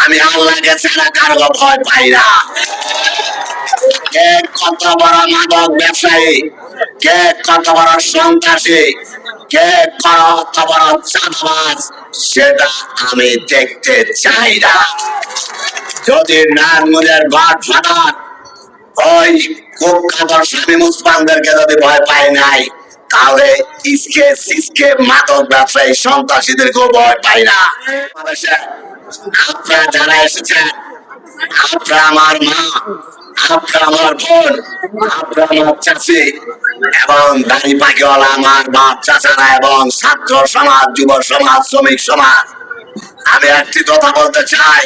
আমি আল্লাহকে ছাড়া কারো ভয় পাই না। কে কত বড় মাদক ব্যবসায়ী, কে কত বড় সন্ত্রাসী, কে কত বড় চাঁদাবাজ, সেটা আমি দেখতে চাই না। যদি নারায়ণগঞ্জের গডফাদার ওই কুখ্যাত শামীম ওসমানদেরকে যদি ভয় পাই নাই, তাহলে ইসকে সিসকে মাদক ব্যবসায়ী সন্ত্রাসীদেরকেও ভয় পাই না। আপনারা যারা এসেছেন, আপনারা আমার মা, আপনারা আমার বোন, আপনারা আমার চাচি এবং দাড়ি পাখিওয়ালা আমার বাপ চাচারা এবং ছাত্র সমাজ, যুব সমাজ, শ্রমিক সমাজ, আমি একটি কথা বলতে চাই,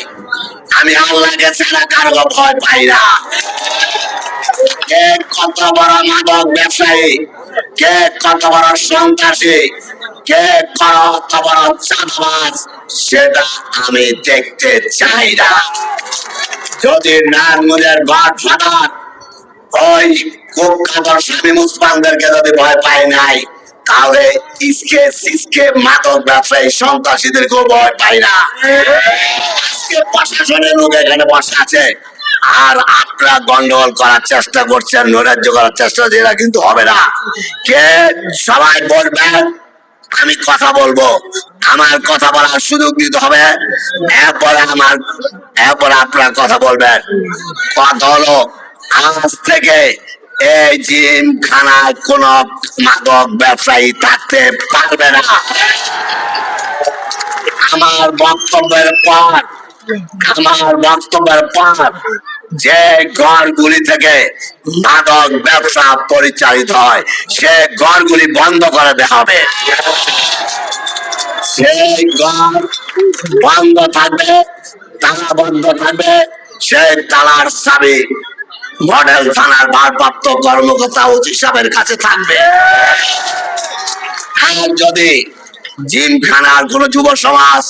আমি আল্লাহকে ছাড়া কারো ভয় পাই না। কে কত বড় মাদক ব্যবসায়ী, কে কত বড় সন্ত্রাসী, কে কত বড় চাঁদাবাজ, সেটা আমি দেখতে চাই না। যদি নারায়ণগঞ্জের গডফাদার ওই কুখ্যাত শামীম ওসমানদেরকে যদি ভয় পাই নাই, তাহলে ইসকে সিসকে মাদক ব্যবসায়ী সন্ত্রাসীদেরকেও ভয় পাই না। আজকে প্রশাসনের লোক এখানে বসে আছে, আর আপনারা গন্ডগোল করার চেষ্টা করছেন, নৈরাজ্য করার চেষ্টা, যেটা কিন্তু হবে না। কে সবাই বলবেন, আমি কথা বলবো, আমার কথা বলার সুযোগ দিতে হবে, এরপরে আপনারা কথা বলবেন। কথা হলো, আজ থেকে এই জিমখানায় কোন মাদক ব্যবসায়ী থাকতে পারবে না। আমার বক্তব্যের পর যে ঘরগুলি থেকে মাদক ব্যবসা পরিচালিত হয়, সে ঘরগুলি বন্ধ করে দেওয়া হবে। সেই ঘর বন্ধ থাকবে, তালা বন্ধ থাকবে, সেই তালার চাবি মডেল থানার ভারপ্রাপ্ত কর্মকর্তা ওসি সাহেবের কাছে থাকবে। আর যদি জিমখানার কোন যুব সমাজ,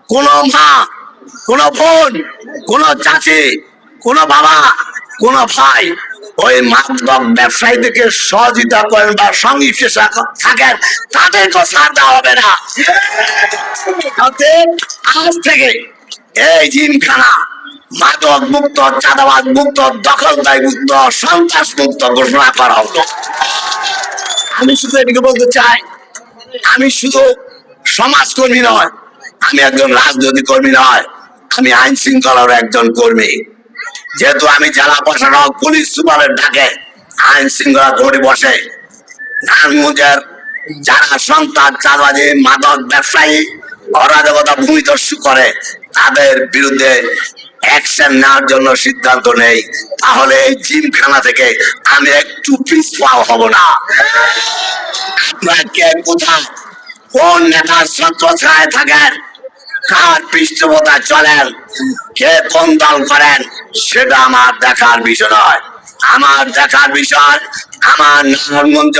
কোন মা, কোন বোন, কোন চাচি, কোন বাবা, কোন ভাই ওই মাদক ব্যবসায়ীদেরকে সহযোগিতা করেন বা সংশ্লিষ্ট থাকেন, তাদেরকে ছাড় দেওয়া হবে না। আজ থেকে এই জিমখানা মাদক মুক্ত, চাঁদাবাজ মুক্ত, দখলদারি মুক্ত, সন্ত্রাস মুক্ত ঘোষণা করা হলো। আমি শুধু এদিকে বলতে চাই, আমি শুধু সমাজকর্মী নয়, আমি একজন রাজনৈতিক কর্মী নয়, আমি আইন শৃঙ্খলার একজন কর্মী। যেহেতু আমি জেলা প্রশাসক, পুলিশ সুপারের ডাকে আইন শৃঙ্খলা কমিটি বসে, নারায়ণগঞ্জের যারা সন্ত্রাস, চাঁদাবাজি, মাদক ব্যবসায়ী, অরাজকতা, ভূমিদস্যু করে, তাদের বিরুদ্ধে অ্যাকশন নেওয়ার জন্য সিদ্ধান্ত নেই। তাহলে এই জিমখানা থেকে আমি একটু পিছপা হব না। আপনারা কে কোথায়, কোন নেতার ছত্রছায়ায় থাকেন, কার পৃষ্ঠপোষকতায় চলেন, কে কোন দল করেন, সেটা আমার দেখার বিষয় নয়। আমার দেখার বিষয় আমার নারায়ণগঞ্জ,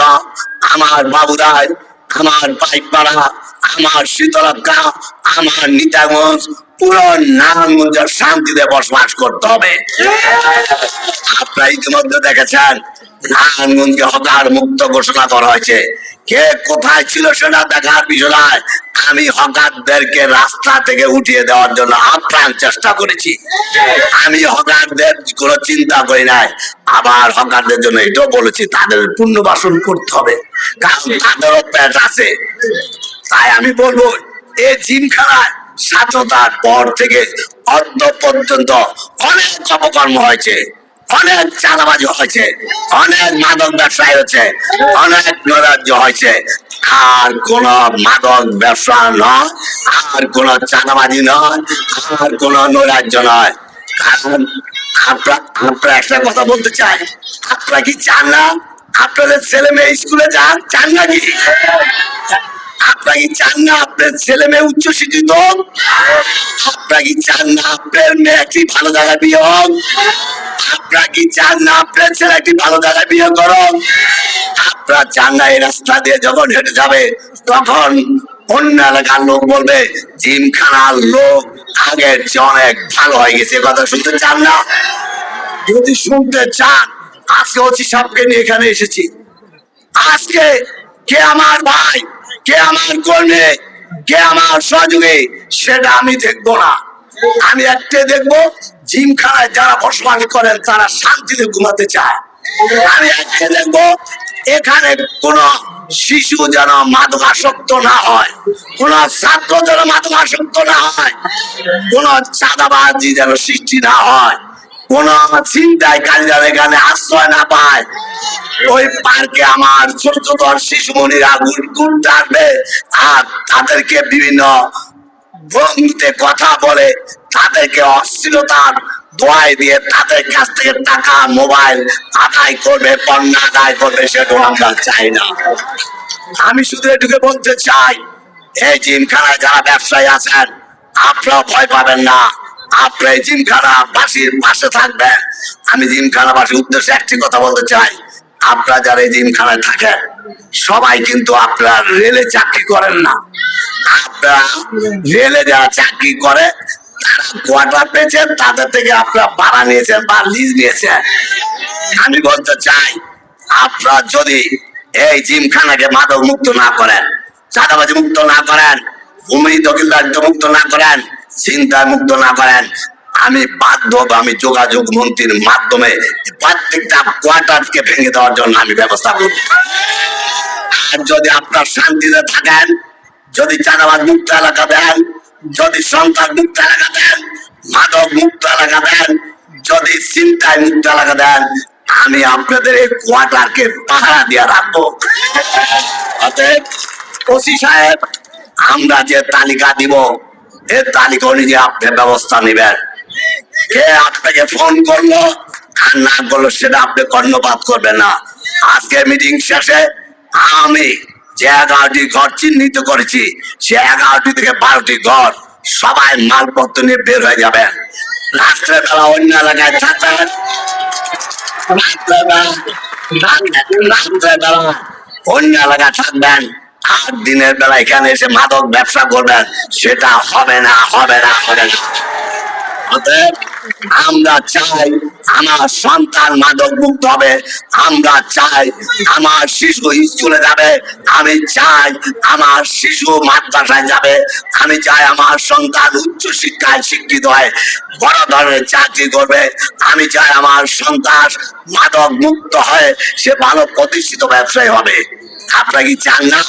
আমার বাবুরাই, আমার পাইকপাড়া, আমার শীতলক্ষা, আমার নিতাগঞ্জ, পুরো নারায়ণগঞ্জের শান্তিতে বসবাস করতে হবে। আপনারা ইতিমধ্যে দেখেছেন নারায়ণগঞ্জকে হকার মুক্ত ঘোষণা করা হয়েছে। কে কোথায় ছিল সেটা দেখার বিষয় নয়, আমি হকারদেরকে রাস্তা থেকে উঠিয়ে দেওয়ার জন্য আপ্রাণ চেষ্টা করেছি। আমি হকারদের কোনো চিন্তা করি নাই। আবার হকারদের জন্য এটাও বলেছি, তাদের পুনর্বাসন করতে হবে, কারণ তাদেরও পেট আছে। তাই আমি বলবো, এই জিমখানায় স্বাধীনতার পর থেকে অদ্য পর্যন্ত অনেক অপকর্ম হয়েছে, অনেক চাঁদাবাজি হয়েছে, অনেক মাদক ব্যবসায়ী হয়েছে, অনেক নৈরাজ্য হয়েছে। আর কোন মাদক ব্যবসা নয়, আর কোন চাঁদাবাজি নয়, আর কোন নৈরাজ্য নয়। কারণ আপনারা একটা কথা বলতে চাই, আপনারা কি চান না আপনাদের ছেলে মেয়ে স্কুলে যান? চান নাকি? আপনারা কি চান না আপনার ছেলে মেয়ে উচ্চ শিক্ষিত হোক? আপনারা কি চান না আপনার মেয়ে একটি ভালো জায়গায় বিয়ে হোক? আপনারা কি চান না আপনার ছেলে একটি ভালো জায়গায় বিয়ে করুন? আপনারা চান না এই রাস্তা দিয়ে যখন হেঁটে যাবে, তখন অন্য এলাকার লোক বলবে জিমখানার লোক আগের চেয়ে অনেক ভালো হয়ে গেছে? কথা শুনতে চান না? যদি শুনতে চান, আজকে ওসি সাহেবকে নিয়ে এখানে এসেছি। আজকে কে আমার ভাই, কে আমার কর্মী, কে আমার সহযোগী, সেটা আমি দেখবো না। আমি একটা দেখবো জিমখানায় যারা বসবাস করেন তারা শান্তিতে ঘুমাতে চায়। আমি একটা দেখবো এখানে কোন শিশু যেন মাদকাসক্ত না হয়, কোন ছাত্র যেন মাদকাসক্ত না হয়, কোন চাঁদাবাজি যেন সৃষ্টি না হয়, কোন ছিনতাইকারী যেন এখানে আশ্রয় না পায়। ওই পার্কে আমার ছোট ছোট শিশুমণিরা ঘুরতে আসবে আর তাদেরকে বিভিন্ন ভঙ্গিতে কথা বলে তাদেরকে অশ্লীলতার দোয়াই দিয়ে তাদের কাছ থেকে টাকা মোবাইল আদায় করবে, পণ্য আদায় করবে, সেটাও আমরা চাই না। আমি শুধু এটুকু বলতে চাই, এই জিমখানায় যারা ব্যবসায়ী আছেন আপনারা ভয় পাবেন না, আপনারা এই জিমখানা বাসীর পাশে থাকবেন। আমি জিমখানা বাসীর উদ্দেশ্যে একটি কথা বলতে চাই, আপনারা যারা এই জিমখানায় থাকেন সবাই কিন্তু আপনারা রেলে চাকরি করেন না। আপনারা রেলে যারা চাকরি করে তারা কোয়ার্টার পেয়েছেন, তাদের থেকে আপনারা ভাড়া নিয়েছেন বা লিজ নিয়েছেন। আমি বলতে চাই আপনারা যদি এই জিমখানাকে মাদক মুক্ত না করেন, চাঁদাবাজি মুক্ত না করেন, ভূমি দখলদারিত্ব মুক্ত না করেন, চিন্তা মুক্ত না করেন, আমি বাধ্য হব আমি যোগাযোগ মন্ত্রীর মাধ্যমে প্রত্যেকটা কোয়ার্টারকে ভেঙে দেওয়ার জন্য আমি ব্যবস্থা করব। আর যদি আপনার শান্তিতে থাকেন, যদি চাঁদাবাজ মুক্ত এলাকা দেন, যদি সন্ত্রাস মুক্ত এলাকা দেন, মাদক মুক্ত এলাকা দেন, যদি চিন্তাই মুক্ত এলাকা দেন, আমি আপনাদের এই কোয়ার্টারকে পাহারা দিয়ে রাখবো। অতএব ওসি সাহেব, আমরা যে তালিকা দিব এই তালিকা অনুযায়ী আপনি ব্যবস্থা নেবেন। কে আপনাকে ফোন করলো আর না করলো সেটা আপনি কর্ণপাত করবেন না। আজকে মিটিং শেষে আমি যে 11টি ঘর চিহ্নিত করেছি সে 11টি থেকে 12টি ঘর সবাই মালপত্র নিয়ে বের হয়ে যাবেন। রাত্রেবেলা অন্য এলাকায় থাকবেন, রাত্রেবেলা অন্য এলাকায় থাকবেন, আর দিনের বেলা এখানে এসে মাদক ব্যবসা করবেন, সেটা হবে না, হবে না, হবে না। অতএব আমরা চাই আমার সন্তান মাদক মুক্ত হবে, আমরা চাই আমার শিশু স্কুলে যাবে, আমি চাই আমার শিশু মাদ্রাসায় যাবে, আমি চাই আমার সন্তান উচ্চ শিক্ষায় শিক্ষিত হয়, বড় ধরনের চাকরি করবে, আমি চাই আমার সন্তান মাদক মুক্ত হয়ে সে ভালো প্রতিষ্ঠিত ব্যবসায়ী হবে। আপনারা কি চান না?